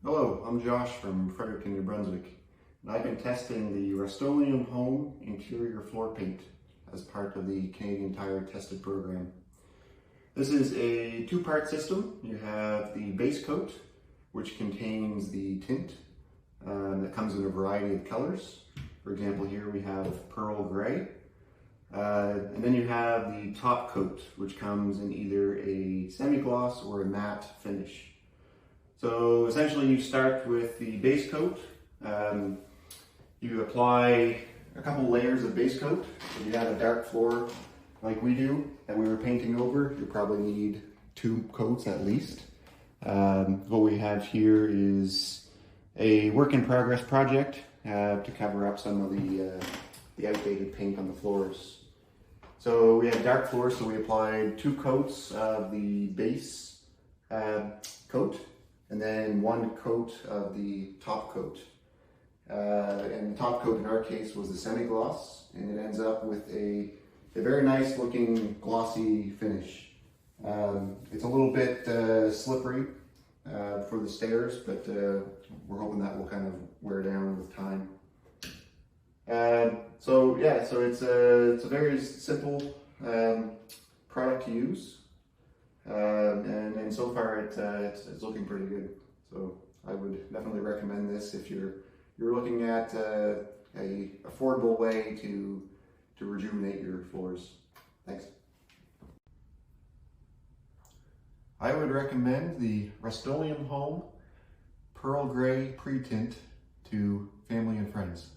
Hello, I'm Josh from Fredericton, New Brunswick, and I've been testing the Rust-Oleum Home interior floor paint as part of the Canadian Tire Tested program. This is a two-part system. You have the base coat, which contains the tint that comes in a variety of colors. For example, here we have pearl gray. And then you have the top coat, which comes in either a semi-gloss or a matte finish. So essentially you start with the base coat. You apply a couple layers of base coat. If you have a dark floor like we do that we were painting over, you probably need 2 coats at least. What we have here is a work in progress project to cover up some of the outdated paint on the floors. So we had dark floors, so we applied 2 coats of the base coat, and then 1 coat of the top coat. And the top coat in our case was the semi-gloss, and it ends up with a very nice looking glossy finish. It's a little bit slippery for the stairs, but we're hoping that will kind of wear down with time. So it's a very simple product to use. And so far it's looking pretty good. So I would definitely recommend this if you're looking at a affordable way to rejuvenate your floors. Thanks. I would recommend the Rustoleum Home Pearl Gray Pretint to family and friends.